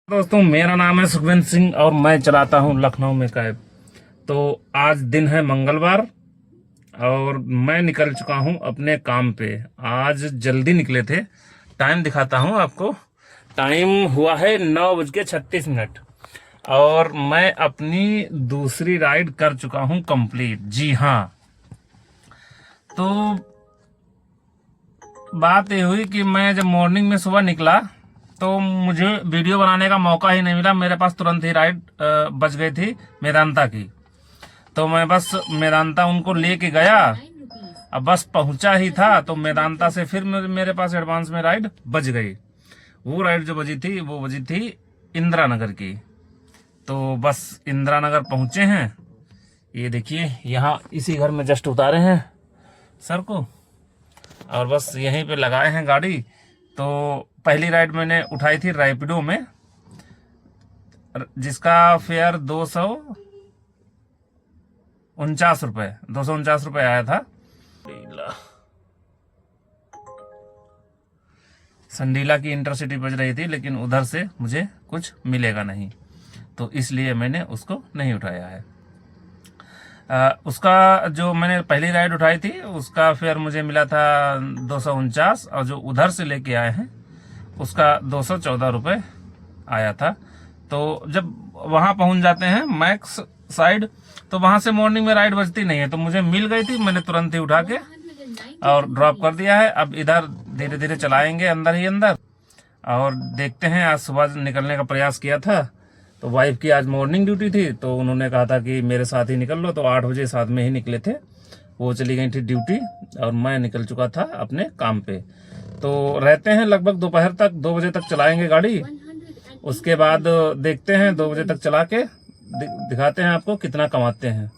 दोस्तों, मेरा नाम है सुखविंदर सिंह और मैं चलाता हूं लखनऊ में कैब। तो आज दिन है मंगलवार और मैं निकल चुका हूं अपने काम पे। आज जल्दी निकले थे। टाइम दिखाता हूं आपको। टाइम हुआ है 9:36 और मैं अपनी दूसरी राइड कर चुका हूं कंप्लीट। जी हाँ, तो बात ये हुई कि मैं जब मॉर्निंग में सुबह निकला तो मुझे वीडियो बनाने का मौका ही नहीं मिला। मेरे पास तुरंत ही राइड बच गई थी मेदांता की। तो मैं बस मेदांता उनको लेके गया। अब बस पहुंचा ही था तो मेदांता से फिर मेरे पास एडवांस में राइड बच गई। वो राइड जो बजी थी वो बजी थी इंदिरा नगर की। तो बस इंदिरा नगर पहुंचे हैं। ये देखिए, यहाँ इसी घर में जस्ट उतारे हैं सर को और बस यहीं पे लगाए हैं गाड़ी। तो पहली राइड मैंने उठाई थी रैपिडो में, जिसका फेयर 249 रुपये आया था। संडीला की इंटरसिटी बज रही थी, लेकिन उधर से मुझे कुछ मिलेगा नहीं, तो इसलिए मैंने उसको नहीं उठाया है। उसका जो मैंने पहली राइड उठाई थी उसका फेयर मुझे मिला था 249 और जो उधर से लेके आए हैं उसका 214 रुपये आया था। तो जब वहाँ पहुँच जाते हैं मैक्स साइड तो वहाँ से मॉर्निंग में राइड बजती नहीं है, तो मुझे मिल गई थी। मैंने तुरंत ही उठा के और ड्रॉप कर दिया है। अब इधर धीरे धीरे चलाएंगे अंदर ही अंदर और देखते हैं। आज सुबह निकलने का प्रयास किया था तो वाइफ की आज मॉर्निंग ड्यूटी थी, तो उन्होंने कहा था कि मेरे साथ ही निकल लो। तो 8 बजे साथ में ही निकले थे। वो चली गई थी ड्यूटी और मैं निकल चुका था अपने काम पे। तो रहते हैं लगभग दोपहर तक, 2 बजे तक चलाएंगे गाड़ी। उसके बाद देखते हैं 2 बजे तक चला के दिखाते हैं आपको कितना कमाते हैं।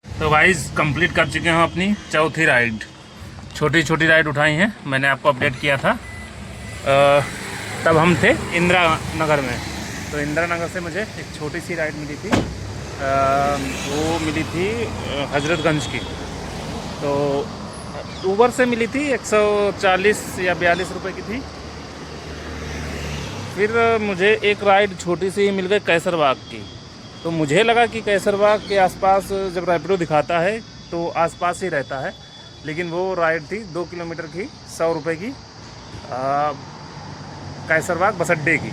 तो गाइस, कंप्लीट कर चुके हैं अपनी चौथी राइड। छोटी छोटी राइड उठाई हैं, मैंने आपको अपडेट किया था। तब हम थे इंदिरा नगर में। तो इंदिरा नगर से मुझे एक छोटी सी राइड मिली थी। वो मिली थी हजरतगंज की। तो ऊबर से मिली थी 140 या 42 रुपए की थी। फिर मुझे एक राइड छोटी सी मिल गई कैसरबाग की। तो मुझे लगा कि कैसरबाग के आसपास जब रैपिडो दिखाता है तो आसपास ही रहता है, लेकिन वो राइड थी 2 किलोमीटर की 100 रुपये की कैसरबाग बस अड्डे की।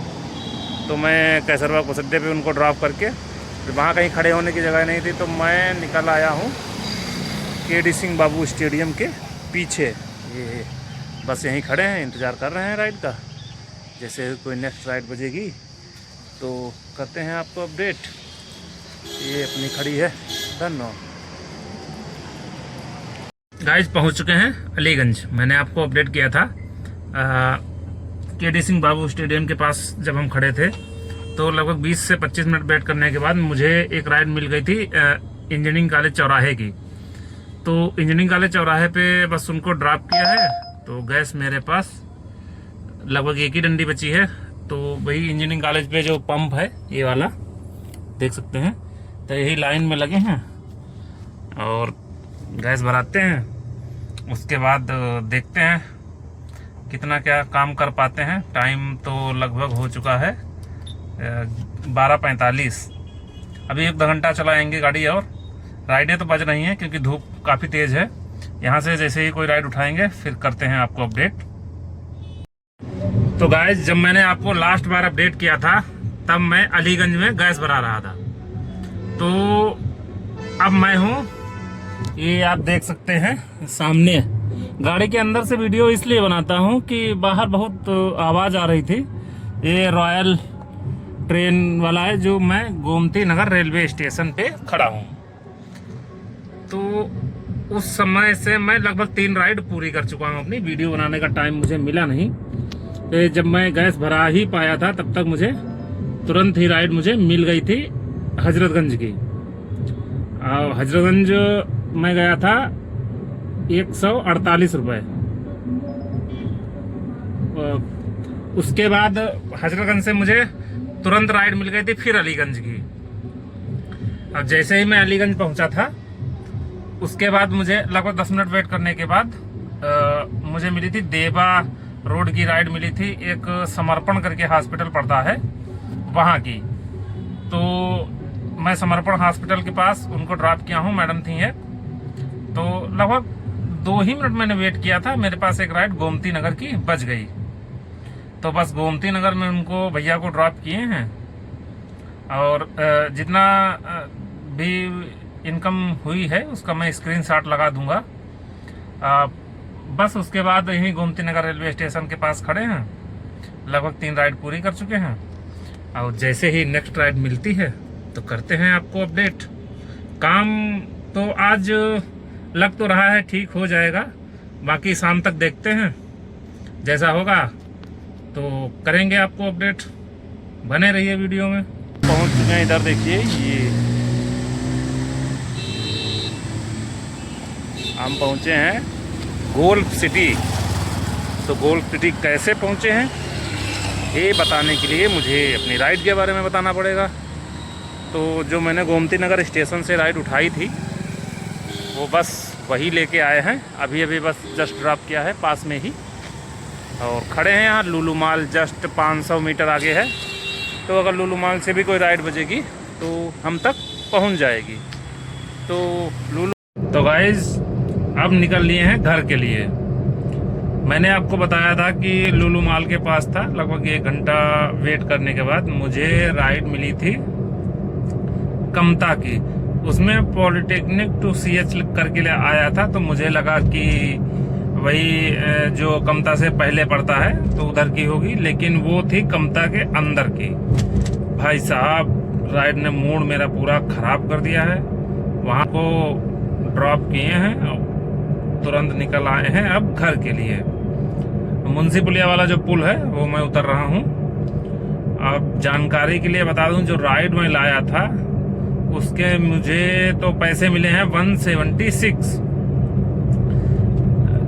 तो मैं कैसरबाग बस अड्डे पे उनको ड्रॉप करके, वहाँ कहीं खड़े होने की जगह नहीं थी, तो मैं निकल आया हूँ केडी सिंह बाबू स्टेडियम के पीछे। ये बस यहीं खड़े हैं, इंतज़ार कर रहे हैं राइड का। जैसे कोई नेक्स्ट राइड बजेगी तो करते हैं आपको अपडेट। ये अपनी खड़ी है। धन्यवाद गाइस, पहुँच चुके हैं अलीगंज। मैंने आपको अपडेट किया था केडी सिंह बाबू स्टेडियम के पास जब हम खड़े थे तो लगभग 20 से 25 मिनट वेट करने के बाद मुझे एक राइड मिल गई थी इंजीनियरिंग कॉलेज चौराहे की। तो इंजीनियरिंग कॉलेज चौराहे पे बस उनको ड्रॉप किया है। तो गैस मेरे पास लगभग एक ही डंडी बची है। तो वही इंजीनियरिंग कॉलेज पे जो पंप है ये वाला देख सकते हैं, तो यही लाइन में लगे हैं और गैस भराते हैं। उसके बाद देखते हैं कितना क्या काम कर पाते हैं। टाइम तो लगभग हो चुका है 12:45। अभी 1-2 घंटा चलाएंगे गाड़ी और राइडें तो बज रही हैं क्योंकि धूप काफ़ी तेज़ है। यहाँ से जैसे ही कोई राइड उठाएंगे फिर करते हैं आपको अपडेट। तो गाइस, जब मैंने आपको लास्ट बार अपडेट किया था तब मैं अलीगंज में गैस भरा रहा था। तो अब मैं हूँ, ये आप देख सकते हैं सामने। गाड़ी के अंदर से वीडियो इसलिए बनाता हूँ कि बाहर बहुत आवाज़ आ रही थी। ये रॉयल ट्रेन वाला है जो मैं गोमती नगर रेलवे स्टेशन पे खड़ा हूँ। तो उस समय से मैं लगभग 3 राइड पूरी कर चुका हूँ अपनी। वीडियो बनाने का टाइम मुझे मिला नहीं। तो जब मैं गैस भरा ही पाया था तब तक मुझे तुरंत ही राइड मुझे मिल गई थी हजरतगंज की। हजरतगंज मैं गया था 148 रुपये। उसके बाद हजरतगंज से मुझे तुरंत राइड मिल गई थी फिर अलीगंज की। अब जैसे ही मैं अलीगंज पहुंचा था उसके बाद मुझे लगभग 10 मिनट वेट करने के बाद मुझे मिली थी देवा रोड की राइड मिली थी। एक समर्पण करके हॉस्पिटल पड़ता है वहाँ की। तो मैं समर्पण हॉस्पिटल के पास उनको ड्रॉप किया हूँ, मैडम थी एक। तो लगभग 2 ही मिनट मैंने वेट किया था, मेरे पास एक राइड गोमती नगर की बच गई। तो बस गोमती नगर में उनको भैया को ड्रॉप किए हैं, और जितना भी इनकम हुई है उसका मैं स्क्रीनशॉट लगा दूंगा। बस उसके बाद यहीं गोमती नगर रेलवे स्टेशन के पास खड़े हैं, लगभग 3 राइड पूरी कर चुके हैं। और जैसे ही नेक्स्ट राइड मिलती है तो करते हैं आपको अपडेट। काम तो आज लग तो रहा है ठीक हो जाएगा, बाकी शाम तक देखते हैं, जैसा होगा तो करेंगे आपको अपडेट। बने रहिए वीडियो में। पहुंच चुके हैं, इधर देखिए, ये हम पहुंचे हैं गोल्फ सिटी। तो गोल्फ सिटी कैसे पहुंचे हैं ये बताने के लिए मुझे अपनी राइड के बारे में बताना पड़ेगा। तो जो मैंने गोमती नगर स्टेशन से राइड उठाई थी वो बस वही लेके आए हैं, अभी अभी बस जस्ट ड्रॉप किया है पास में ही, और खड़े हैं यहाँ। लुलु मॉल जस्ट 500 मीटर आगे है, तो अगर लुलु मॉल से भी कोई राइड बजेगी तो हम तक पहुँच जाएगी। तो तो गाइज अब निकल लिए हैं घर के लिए। मैंने आपको बताया था कि लुलु मॉल के पास था, लगभग 1 घंटा वेट करने के बाद मुझे राइड मिली थी कमता की। उसमें पॉलिटेक्निक टू CH करके आया था, तो मुझे लगा कि वही जो कमता से पहले पड़ता है तो उधर की होगी, लेकिन वो थी कमता के अंदर की। भाई साहब राइड ने मूड मेरा पूरा खराब कर दिया है। वहाँ को ड्रॉप किए हैं, तुरंत निकल आए हैं अब घर के लिए। मुंशी पुलिया वाला जो पुल है वो मैं उतर रहा हूँ। अब जानकारी के लिए बता दूं, जो राइड में लाया था उसके मुझे तो पैसे मिले हैं 176,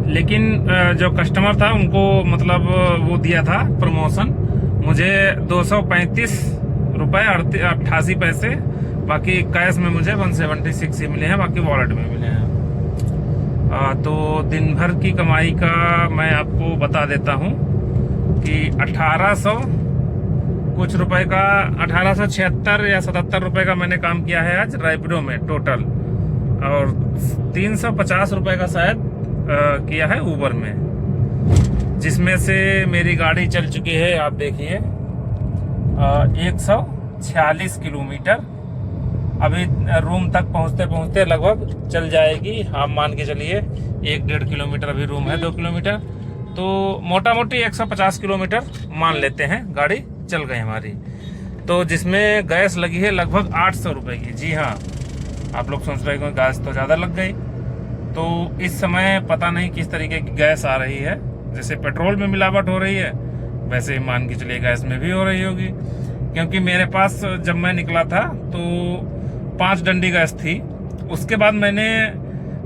लेकिन जो कस्टमर था उनको मतलब वो दिया था प्रमोशन, मुझे 235 रुपये 88 पैसे, बाकी कैश में मुझे 176 ही मिले हैं, बाकी वॉलेट में मिले हैं। तो दिन भर की कमाई का मैं आपको बता देता हूँ कि 1800 कुछ रुपए का, 1876 या 77 रुपए का मैंने काम किया है आज रैपिडो में टोटल, और 350 रुपए का शायद किया है ऊबर में, जिसमें से मेरी गाड़ी चल चुकी है, आप देखिए 146 किलोमीटर। अभी रूम तक पहुंचते पहुंचते लगभग चल जाएगी, आप मान के चलिए 1-1.5 किलोमीटर, अभी रूम है 2 किलोमीटर, तो मोटा मोटी 150 किलोमीटर मान लेते हैं गाड़ी चल गई हमारी। तो जिसमें गैस लगी है लगभग 800 रुपये की। जी हाँ, आप लोग सोच रहे हैं गैस तो ज़्यादा लग गई। तो इस समय पता नहीं किस तरीके की गैस आ रही है, जैसे पेट्रोल में मिलावट हो रही है वैसे मान के चलिए गैस में भी हो रही होगी, क्योंकि मेरे पास जब मैं निकला था तो 5 डंडी गैस थी, उसके बाद मैंने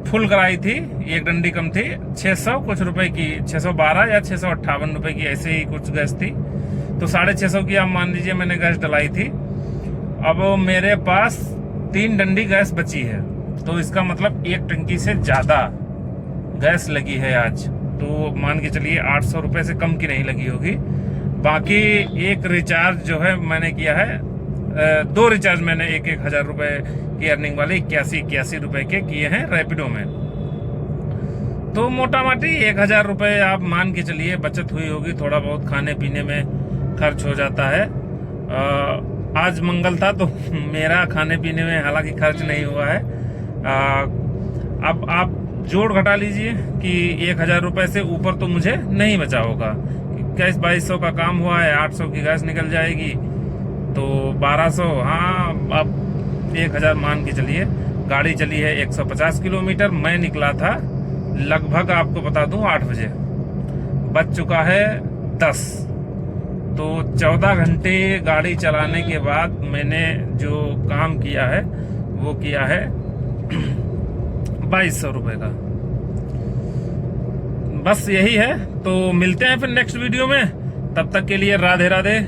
फुल कराई थी, 1 डंडी कम थी, 600 कुछ रुपए की, 612 या 658 रुपए की ऐसे ही कुछ गैस थी। तो 650 की आप मान लीजिए मैंने गैस डलाई थी। अब मेरे पास 3 डंडी गैस बची है, तो इसका मतलब 1 टंकी से ज्यादा गैस लगी है आज। तो मान के चलिए 800 रुपए से कम की नहीं लगी होगी। बाकी एक रिचार्ज जो है मैंने किया है, 2 रिचार्ज मैंने 1-1 हजार रुपए की अर्निंग वाले 81 रुपए के किए हैं रैपिडो में। तो मोटा मोटी 1000 रुपए आप मान के चलिए बचत हुई होगी। थोड़ा बहुत खाने पीने में खर्च हो जाता है। आज मंगल था तो मेरा खाने पीने में हालांकि खर्च नहीं हुआ है। अब आप जोड़ घटा लीजिए कि 1000 रुपए से ऊपर तो मुझे नहीं बचा होगा। गैस 2200 का काम हुआ है, 800 की गैस निकल जाएगी तो 1200, हाँ अब 1000 मान के चलिए। गाड़ी चली है 150 किलोमीटर, मैं निकला था लगभग आपको बता दूं 8 बजे, बज चुका है 10। तो 14 घंटे गाड़ी चलाने के बाद मैंने जो काम किया है वो किया है 2200 रुपए का। बस यही है। तो मिलते हैं फिर नेक्स्ट वीडियो में, तब तक के लिए राधे राधे।